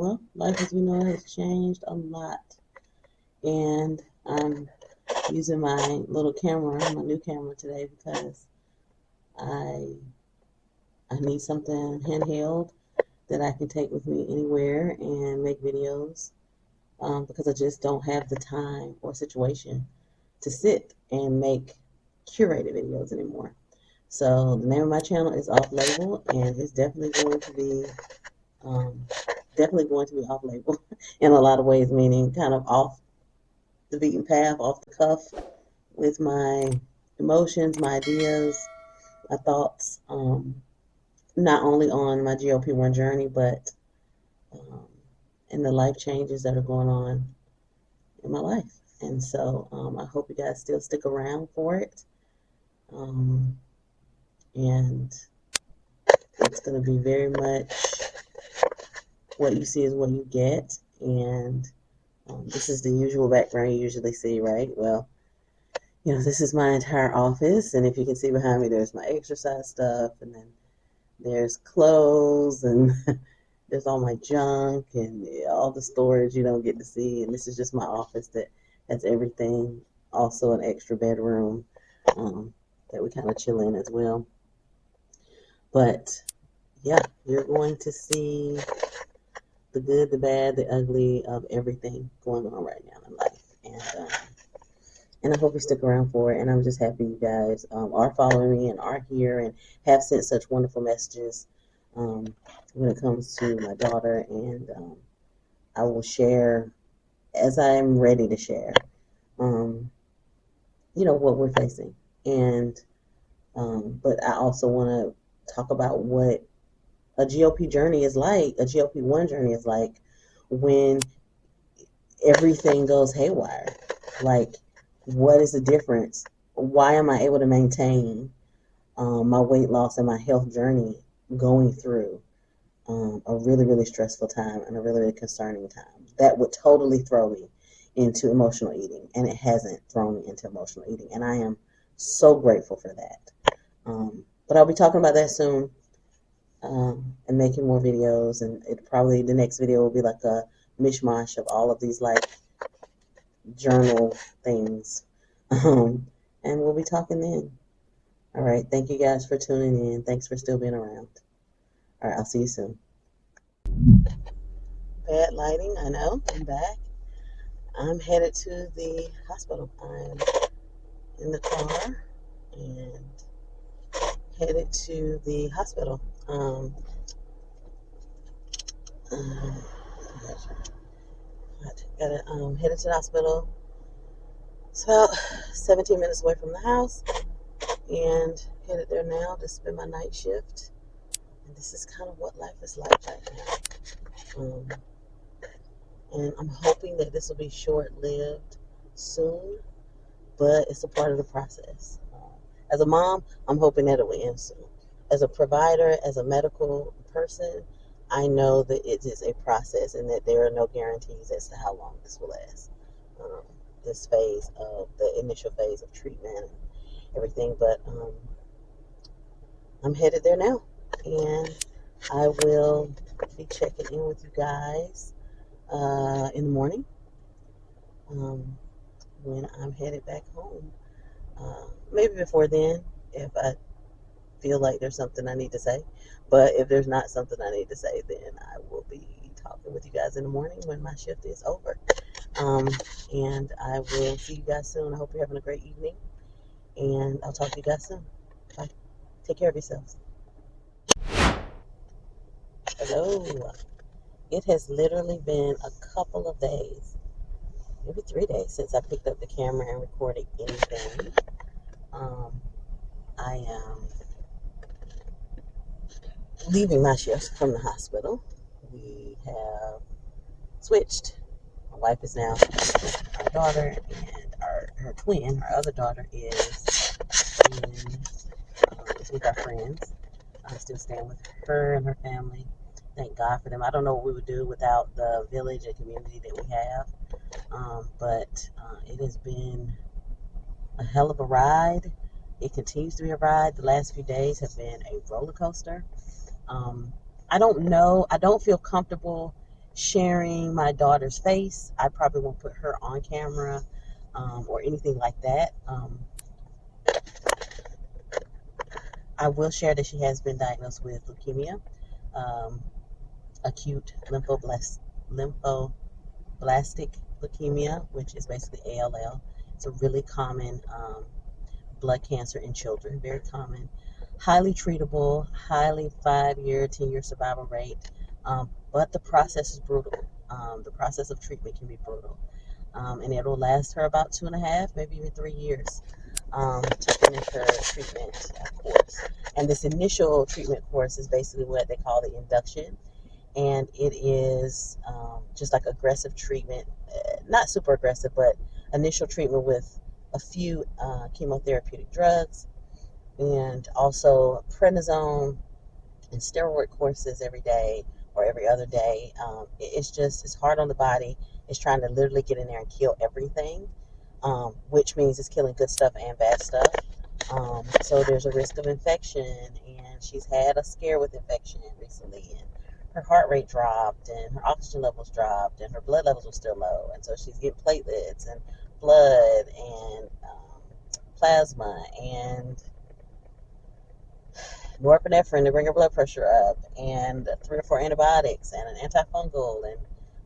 Well, life as we know it has changed a lot, and I'm using my little camera, my new camera today because I I need something handheld that I can take with me anywhere and make videos because I just don't have the time or situation to sit and make curated videos anymore. So the name of my channel is Off Label, and it's um, definitely going to be off label in a lot of ways, meaning kind of off the beaten path, off the cuff with my emotions, my ideas, my thoughts, not only on my GLP-1 journey, but um, in the life changes that are going on in my life. And so I hope you guys still stick around for it. Um, and it's going to be very much what you see is what you get. And this is the usual background you usually see, right? Well, this is my entire office. And if you can see behind me, there's my exercise stuff. And then there's clothes and there's all my junk and all the storage you don't get to see. And this is just my office that has everything. Also an extra bedroom that we kind of chill in as well. But yeah, you're going to see the good, the bad, the ugly of everything going on right now in life. And I hope you stick around for it. And I'm just happy you guys are following me and are here and have sent such wonderful messages when it comes to my daughter. And I will share as I'm ready to share, what we're facing. And but I also want to talk about what a GLP journey is like, a GLP-1 journey is like when everything goes haywire. Like, what is the difference? Why am I able to maintain my weight loss and my health journey going through a really, really stressful time and a really, really concerning time? That would totally throw me into emotional eating, and it hasn't thrown me into emotional eating, and I am so grateful for that. But I'll be talking about that soon. And making more videos, and the next video will be like a mishmash of all of these like journal things. And we'll be talking then. All right, thank you guys for tuning in. Thanks for still being around. All right, I'll see you soon. Bad lighting, I know. I'm back. I'm headed to the hospital. I'm in the car and headed to the hospital. Um, headed to the hospital. It's about 17 minutes away from the house, and headed there now to spend my night shift. And this is kind of what life is like right now. And I'm hoping that this will be short-lived soon, but it's a part of the process. As a mom, I'm hoping that it will end soon. As a provider, as a medical person, I know that it is a process and that there are no guarantees as to how long this will last. This phase of the initial phase of treatment and everything, but I'm headed there now, and I will be checking in with you guys in the morning when I'm headed back home. Maybe before then, if I feel like there's something I need to say. But if there's not something I need to say, then I will be talking with you guys in the morning when my shift is over. And I will see you guys soon. I hope you're having a great evening, and I'll talk to you guys soon. Bye. Take care of yourselves. Hello. It has literally been a couple of days, maybe 3 days, since I picked up the camera and recorded anything. I am leaving my shift from the hospital. We have switched. My wife is now our daughter, and her twin, our other daughter, is with our friends. I'm still staying with her and her family. Thank God for them. I don't know what we would do without the village and community that we have. But it has been a hell of a ride. It continues to be a ride. The last few days have been a roller coaster. I don't know. I don't feel comfortable sharing my daughter's face. I probably won't put her on camera or anything like that. I will share that she has been diagnosed with leukemia, um, acute lymphoblastic leukemia, which is basically ALL. It's a really common blood cancer in children, very common, highly treatable, highly 5-year, 10-year survival rate, but the process is brutal. The process of treatment can be brutal, and it'll last her about 2.5, maybe even 3 years to finish her treatment course. And this initial treatment course is basically what they call the induction, and it is just like aggressive treatment, not super aggressive, but initial treatment with a few chemotherapeutic drugs and also prednisone and steroid courses every day or every other day. It's hard on the body. It's trying to literally get in there and kill everything, which means it's killing good stuff and bad stuff. So there's a risk of infection, and she's had a scare with infection recently, and her heart rate dropped, and her oxygen levels dropped, and her blood levels were still low, and so she's getting platelets and blood and plasma and norepinephrine to bring her blood pressure up, and 3 or 4 antibiotics and an antifungal, and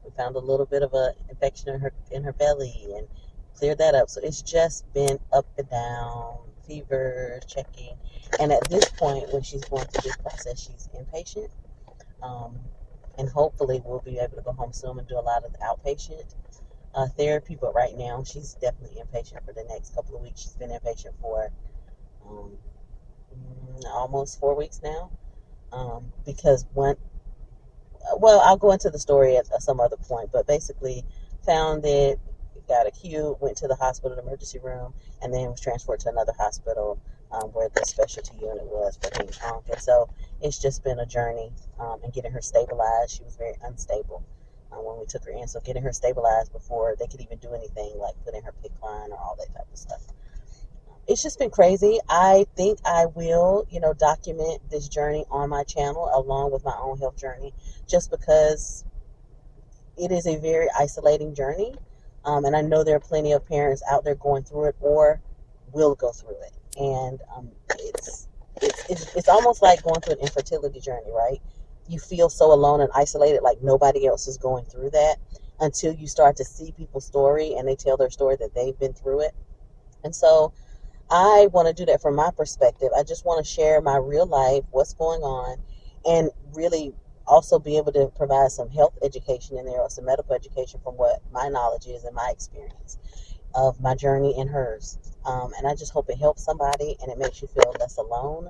we found a little bit of an infection in her belly and cleared that up. So it's just been up and down, fever, checking, and at this point, when she's going through this process, she's inpatient, um, and hopefully we'll be able to go home soon and do a lot of outpatient therapy. But right now, she's definitely inpatient for the next couple of weeks. She's been inpatient for um, almost 4 weeks now. Because well, I'll go into the story at some other point, but basically found it, got acute, went to the hospital, emergency room, and then was transferred to another hospital where the specialty unit was for heme-onc. And so it's just been a journey and getting her stabilized. She was very unstable when we took her in, so getting her stabilized before they could even do anything like put in her PICC line or all that type of stuff. It's just been crazy. I think I will, document this journey on my channel along with my own health journey, just because it is a very isolating journey. And I know there are plenty of parents out there going through it or will go through it. And it's almost like going through an infertility journey, right? You feel so alone and isolated, like nobody else is going through that until you start to see people's story and they tell their story that they've been through it. And so I want to do that from my perspective. I just want to share my real life, what's going on, and really also be able to provide some health education in there or some medical education from what my knowledge is and my experience of my journey and hers. And I just hope it helps somebody and it makes you feel less alone,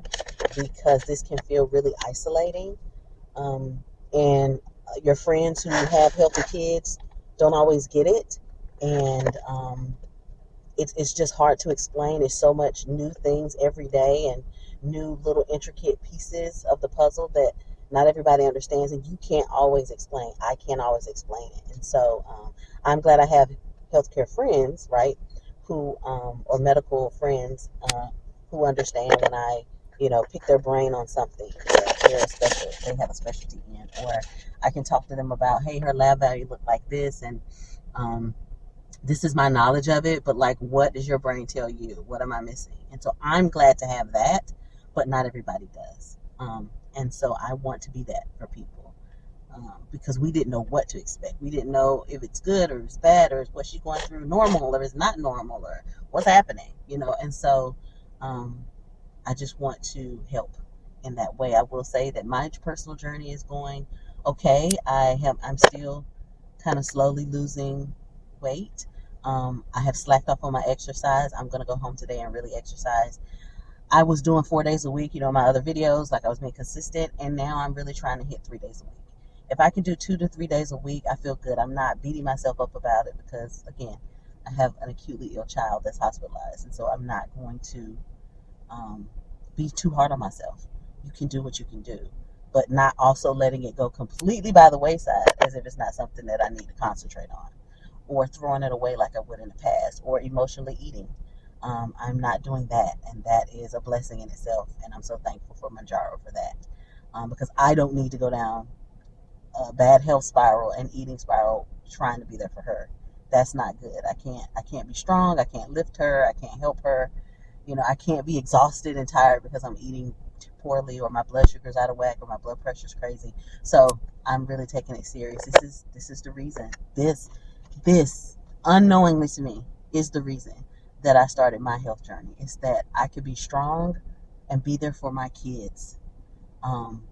because this can feel really isolating. And your friends who have healthy kids don't always get it. And it's just hard to explain. There's so much new things every day and new little intricate pieces of the puzzle that not everybody understands, and you can't always explain. I can't always explain it. And so I'm glad I have healthcare friends, right, who or medical friends who understand when I, pick their brain on something that they have a specialty in, or I can talk to them about, hey, her lab value looked like this, and um, this is my knowledge of it, but like, what does your brain tell you? What am I missing? And so I'm glad to have that, but not everybody does. And so I want to be that for people, because we didn't know what to expect. We didn't know if it's good or it's bad, or is what she's going through normal or is not normal, or what's happening, And so um, I just want to help in that way. I will say that my personal journey is going okay. I'm still kind of slowly losing weight. I have slacked off on my exercise. I'm going to go home today and really exercise. I was doing 4 days a week, my other videos, like I was being consistent, and now I'm really trying to hit 3 days a week. If I can do 2 to 3 days a week, I feel good. I'm not beating myself up about it because, again, I have an acutely ill child that's hospitalized, and so I'm not going to um, be too hard on myself. You can do what you can do, but not also letting it go completely by the wayside as if it's not something that I need to concentrate on, or throwing it away like I would in the past, or emotionally eating. I'm not doing that, and that is a blessing in itself, and I'm so thankful for Manjaro for that, because I don't need to go down a bad health spiral and eating spiral trying to be there for her. That's not good. I can't be strong. I can't lift her. I can't help her. I can't be exhausted and tired because I'm eating poorly or my blood sugar's out of whack or my blood pressure's crazy. So I'm really taking it serious. This is the reason. This unknowingly to me is the reason that I started my health journey. Is that I could be strong and be there for my kids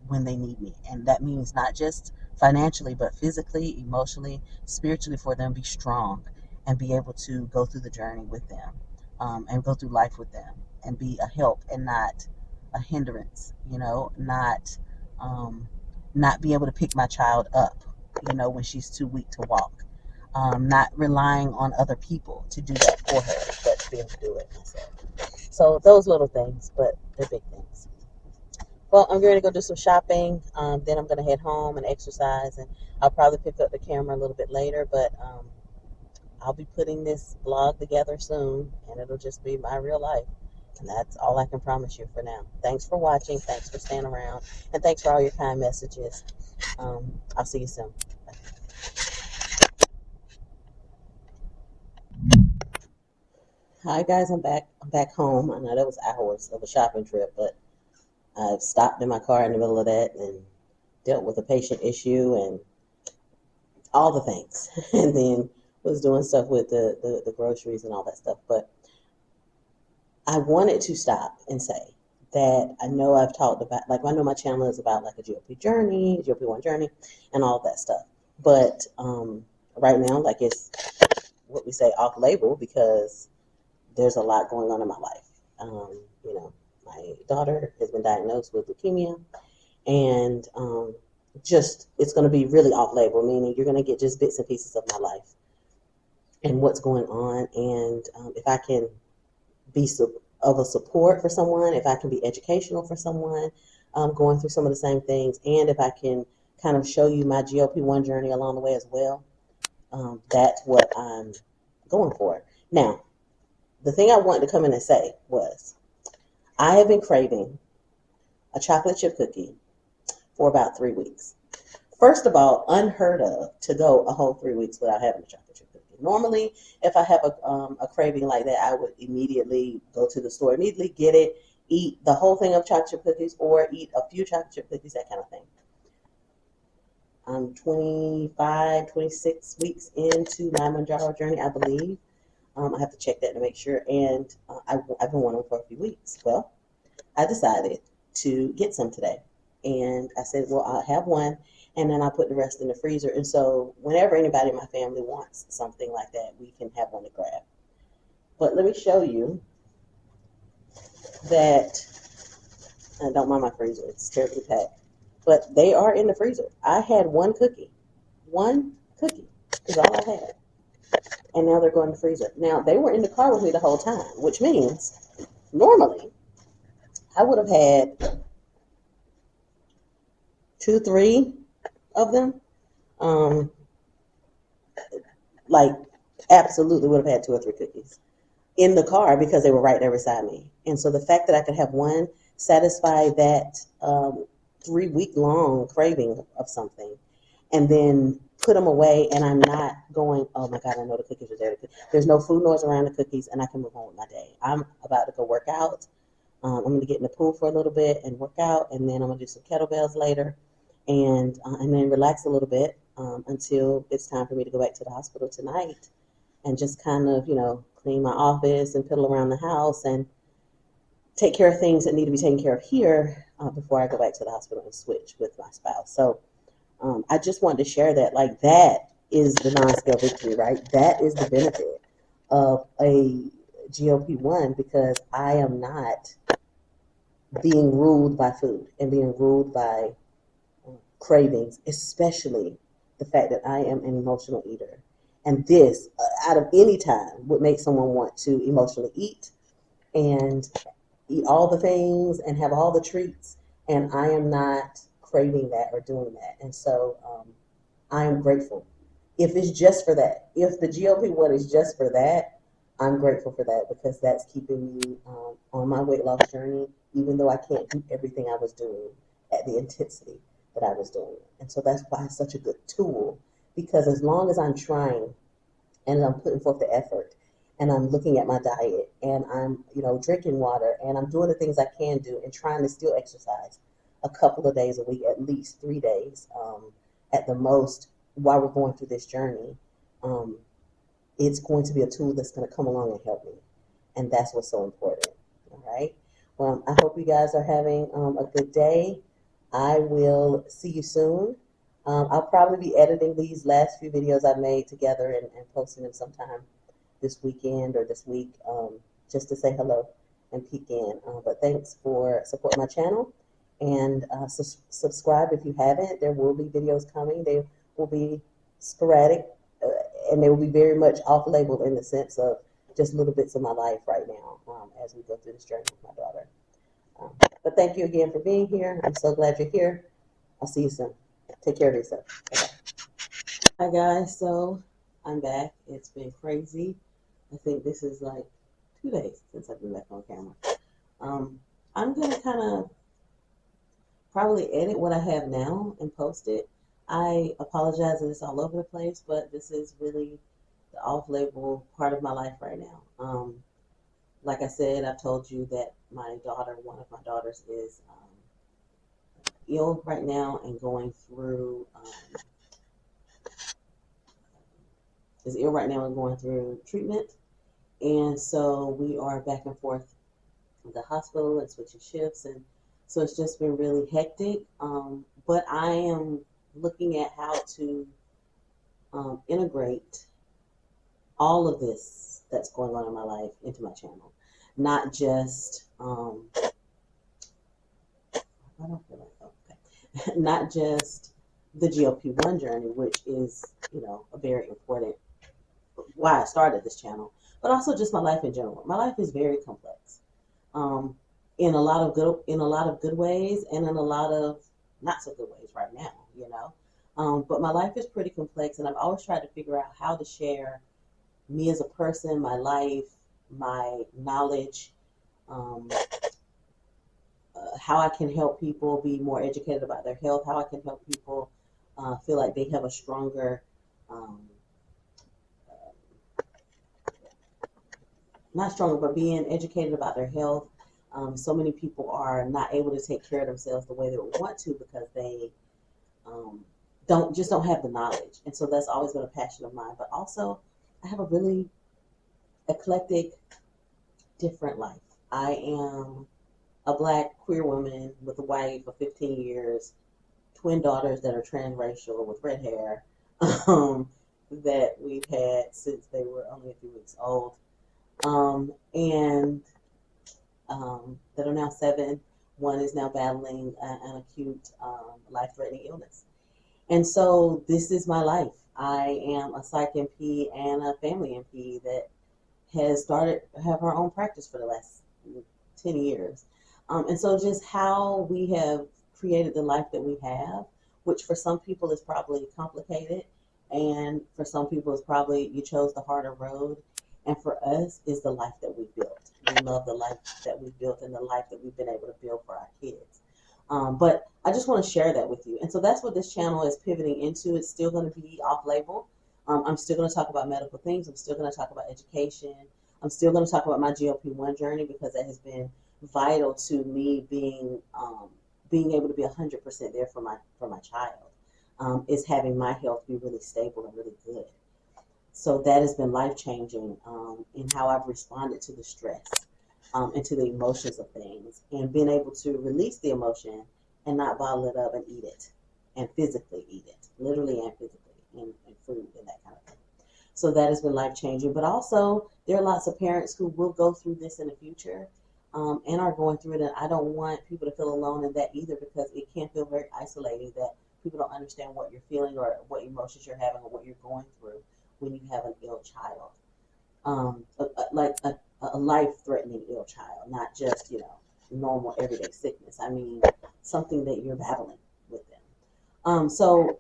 when they need me. And that means not just financially, but physically, emotionally, spiritually, for them be strong and be able to go through the journey with them, and go through life with them and be a help and not a hindrance, not be able to pick my child up, when she's too weak to walk. Not relying on other people to do that for her, but to be able to do it myself. So those little things, but they're big things. Well, I'm going to go do some shopping. Then I'm going to head home and exercise, and I'll probably pick up the camera a little bit later. But I'll be putting this vlog together soon, and it'll just be my real life. And that's all I can promise you for now. Thanks for watching. Thanks for staying around. And thanks for all your kind messages. I'll see you soon. Hi guys, I'm back. I'm back home. I know that was hours of a shopping trip, but I've stopped in my car in the middle of that and dealt with a patient issue and all the things, and then was doing stuff with the groceries and all that stuff. But I wanted to stop and say that I know I've talked about, like, I know my channel is about like a GLP journey, GLP-1 journey, and all of that stuff. But right now, like, it's what we say off label because there's a lot going on in my life. My daughter has been diagnosed with leukemia, and just it's going to be really off label, meaning you're going to get just bits and pieces of my life and what's going on. And if I can be of a support for someone, if I can be educational for someone going through some of the same things, and if I can kind of show you my GLP-1 journey along the way as well, that's what I'm going for. Now, the thing I wanted to come in and say was I have been craving a chocolate chip cookie for about 3 weeks. First of all, unheard of to go a whole 3 weeks without having a chocolate chip cookie. Normally, if I have a craving like that, I would immediately go to the store, immediately get it, eat the whole thing of chocolate chip cookies, or eat a few chocolate chip cookies, that kind of thing. I'm 25, 26 weeks into my Manjaro journey, I believe. I have to check that to make sure. And I've been wanting for a few weeks. Well, I decided to get some today. And I said, well, I'll have one, and then I'll put the rest in the freezer. And so whenever anybody in my family wants something like that, we can have one to grab. But let me show you that, and don't mind my freezer, it's terribly packed. But they are in the freezer. I had one cookie. One cookie is all I had. And now they're going to the freezer. Now, they were in the car with me the whole time, which means normally I would have had 2, 3 of them. Like, absolutely would have had 2 or 3 cookies in the car because they were right there beside me. And so the fact that I could have one satisfy that 3-week long craving of something, and then put them away, and I'm not going, oh my God, I know the cookies are there. There's no food noise around the cookies, and I can move on with my day. I'm about to go work out. I'm going to get in the pool for a little bit and work out, and then I'm going to do some kettlebells later, and then relax a little bit until it's time for me to go back to the hospital tonight, and just kind of, clean my office and piddle around the house and take care of things that need to be taken care of here before I go back to the hospital and switch with my spouse. So I just wanted to share that, like, that is the non-scale victory, right? That is the benefit of a GLP-1, because I am not being ruled by food and being ruled by cravings, especially the fact that I am an emotional eater. And this, out of any time, would make someone want to emotionally eat and eat all the things and have all the treats. And I am not craving that or doing that. And so I am grateful. If it's just for that, if the GLP-1 is just for that, I'm grateful for that, because that's keeping me on my weight loss journey, even though I can't do everything I was doing at the intensity that I was doing it. And so that's why it's such a good tool, because as long as I'm trying and I'm putting forth the effort and I'm looking at my diet and I'm, drinking water and I'm doing the things I can do and trying to still exercise a couple of days a week, at least 3 days at the most, while we're going through this journey, um, it's going to be a tool that's going to come along and help me. And that's what's so important. All right. Well, I hope you guys are having a good day. I will see you soon. I'll probably be editing these last few videos I made together and posting them sometime this weekend or this week, just to say hello and peek in. But thanks for supporting my channel, and subscribe if you haven't. There will be videos coming. They will be sporadic, and they will be very much off-label in the sense of just little bits of my life right now as we go through this journey with my daughter. Um, but thank you again for being here. I'm so glad you're here. I'll see you soon. Take care of yourself. Bye-bye. Hi guys, so I'm back. It's been crazy. I think this is like 2 days since I've been back on camera. I'm gonna kind of probably edit what I have now and post it. I apologize that it's all over the place, but this is really the off-label part of my life right now. Like I said, I've told you that my daughter, one of my daughters, is ill right now and going through treatment. And so we are back and forth the hospital and switching shifts, and so it's just been really hectic. But I am looking at how to integrate all of this that's going on in my life into my channel, not just I don't feel like okay, not just the GLP-1 journey, which is a very important why I started this channel, but also just my life in general. My life is very complex. In a lot of good ways, and in a lot of not so good ways right now. But my life is pretty complex, and I've always tried to figure out how to share me as a person, my life, my knowledge, how I can help people be more educated about their health, how I can help people feel like they have a stronger, not stronger, but being educated about their health. So many people are not able to take care of themselves the way they would want to because they don't have the knowledge. And so that's always been a passion of mine. But also, I have a really eclectic, different life. I am a Black queer woman with a wife of 15 years, twin daughters that are transracial with red hair that we've had since they were only a few weeks old, and that are now 7. One is now battling an acute life-threatening illness. And so this is my life. I am a psych NP and a family NP that has started to have her own practice for the last 10 years. And so just how we have created the life that we have, which for some people is probably complicated, and for some people is probably you chose the harder road, and for us is the life that we built. We love the life that we built and the life that we've been able to build for our kids. But I just want to share that with you. And so that's what this channel is pivoting into. It's still going to be off-label. I'm still going to talk about medical things. I'm still going to talk about education. I'm still going to talk about my GLP-1 journey because that has been vital to me being able to be 100% there for my child. Is having my health be really stable and really good. So that has been life-changing in how I've responded to the stress and to the emotions of things, and being able to release the emotion and not bottle it up and eat it, and physically eat it, literally and physically, and food and that kind of thing. So that has been life-changing. But also, there are lots of parents who will go through this in the future and are going through it, and I don't want people to feel alone in that either, because it can feel very isolating that people don't understand what you're feeling or what emotions you're having or what you're going through when you have an ill child, like a life-threatening ill child, not just normal everyday sickness. I mean something that you're battling with them. So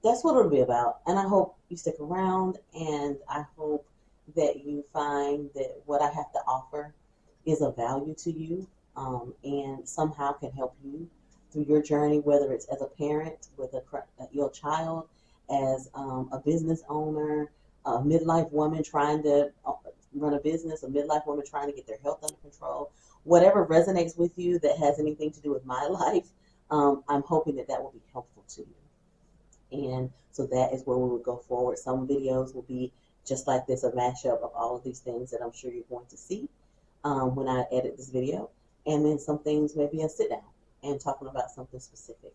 that's what it'll be about, and I hope you stick around, and I hope that you find that what I have to offer is of value to you, and somehow can help you through your journey, whether it's as a parent with a ill child, as a business owner, a midlife woman trying to run a business, a midlife woman trying to get their health under control, whatever resonates with you that has anything to do with my life, I'm hoping that that will be helpful to you. And so that is where we would go forward. Some videos will be just like this, a mashup of all of these things that I'm sure you're going to see when I edit this video. And then some things, maybe a sit down and talking about something specific.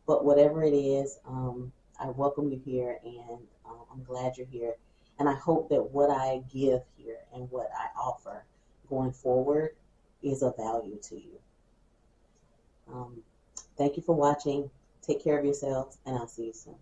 But whatever it is, I welcome you here, and I'm glad you're here. And I hope that what I give here and what I offer going forward is of value to you. Thank you for watching. Take care of yourselves, and I'll see you soon.